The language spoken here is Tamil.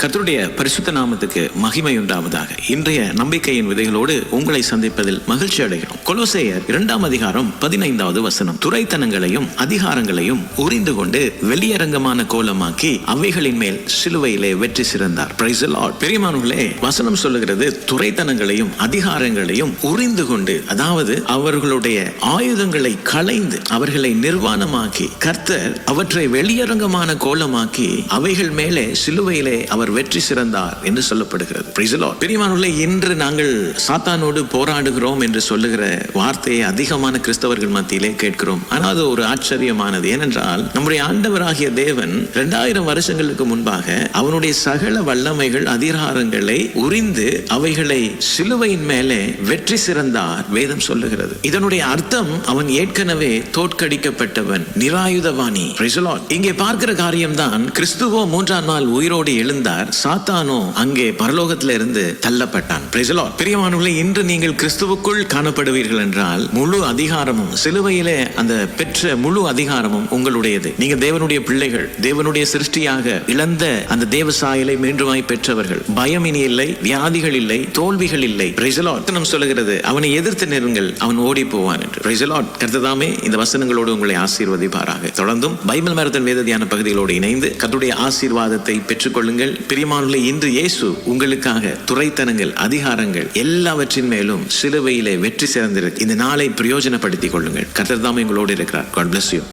கர்த்தருடைய பரிசுத்த நாமத்துக்கு மகிமை உண்டாவதாக. இன்றைய நம்பிக்கையின் விதைகளோடு உங்களை சந்திப்பதில் மகிழ்ச்சி அடைகிறோம். கொலோசையர் 2 அதிகாரம் 15வது வசனம். துரைத்தனங்களையும் அதிகாரங்களையும் உரிந்து கொண்டு வெளியரங்கமான கோலமாக்கி அவைகளின் மேல் சிலுவையிலே வெற்றி சிறந்தார். Praise the Lord. பிரியமானவர்களே, வசனம் சொல்லுகிறது துரைத்தனங்களையும் அதிகாரங்களையும் உரிந்து கொண்டு, அதாவது அவர்களுடைய ஆயுதங்களை களைந்து அவர்களை நிர்வாணமாக்கி கர்த்தர் அவற்றை வெளியரங்கமான கோலமாக்கி அவைகள் மேலே சிலுவையிலே அவர் வெற்றி சிறந்தார் என்று சொல்லப்படுகிறது. Praise the Lord. பிரியமானவர்களே, இன்று நாங்கள் சாத்தானோடு போராடுகிறோம் என்று சொல்லுகிற வார்த்தையை அதிகமான கிறிஸ்தவர்கள் மத்தியிலே கேட்கிறோம். ஆனால் அது ஒரு ஆச்சரியமானது. ஏனென்றால் நம்முடைய ஆண்டவராகிய தேவன் 2000 வருஷங்களுக்கு முன்பாக அவனுடைய சகல வல்லமைகள் அதிகாரங்களை உரிந்து அவைகளை சிலுவையின் மேலே வெற்றி சிறந்தார் வேதம் சொல்லுகிறது. இதனுடைய அர்த்தம் அவன் ஏற்கனவே தோற்கடிக்கப்பட்டவன், நிராயுதவாணி. Praise the Lord. இங்கே பார்க்கிற காரியம்தான், கிறிஸ்துவோ 3ஆம் நாள் உயிரோடு எழுந்தார், சாத்தானோ அங்கே பரலோகத்தில் இருந்து தள்ளப்பட்டான். Praise the Lord. பிரியமானவர்களே, இன்று நீங்கள் கிறிஸ்துவுக்குள் காணப்படுவீர்கள் என்றால் முழு அதிகாரமும் சிலுவையிலே அந்த பெற்ற முழு அதிகாரமும் உங்களுடையது. நீங்க தேவனுடைய பிள்ளைகள், தேவனுடைய சிருஷ்டியாக இழந்த அந்த தேவ சாயலை மீண்டுமாய் பெற்றவர்கள். பயம் இனி இல்லை, வியாதிகள் இல்லை, தோல்விகள் இல்லை. Praise the Lord. நம்ம சொல்லுகிறது, அவனை எதிர்த்து நிறுங்கள், அவன் ஓடி போவான் என்று. Praise the Lord. கர்த்ததாமே இந்த வசனங்களோடு உங்களை ஆசீர்வதிப்பாராக. தொடர்ந்தும் பைபிள் மரத்தின் வேத தியான பகுதிகளோடு இணைந்து கர்த்தருடைய ஆசீர்வாதத்தை பெற்றுக்கொள்ளுங்கள். பிரியமானவர்களே, இன்று இயேசு உங்களுக்காக துரைத்தனங்கள், அதிகாரங்கள் எல்லாவற்றின் மேலும் சிலுவையிலே வெற்றி சிறந்திருக்கு. இந்த நாளை பிரயோஜனப்படுத்திக் கொள்ளுங்கள். கர்த்தர் தாமே உங்களோடு இருக்கிறார். God bless you.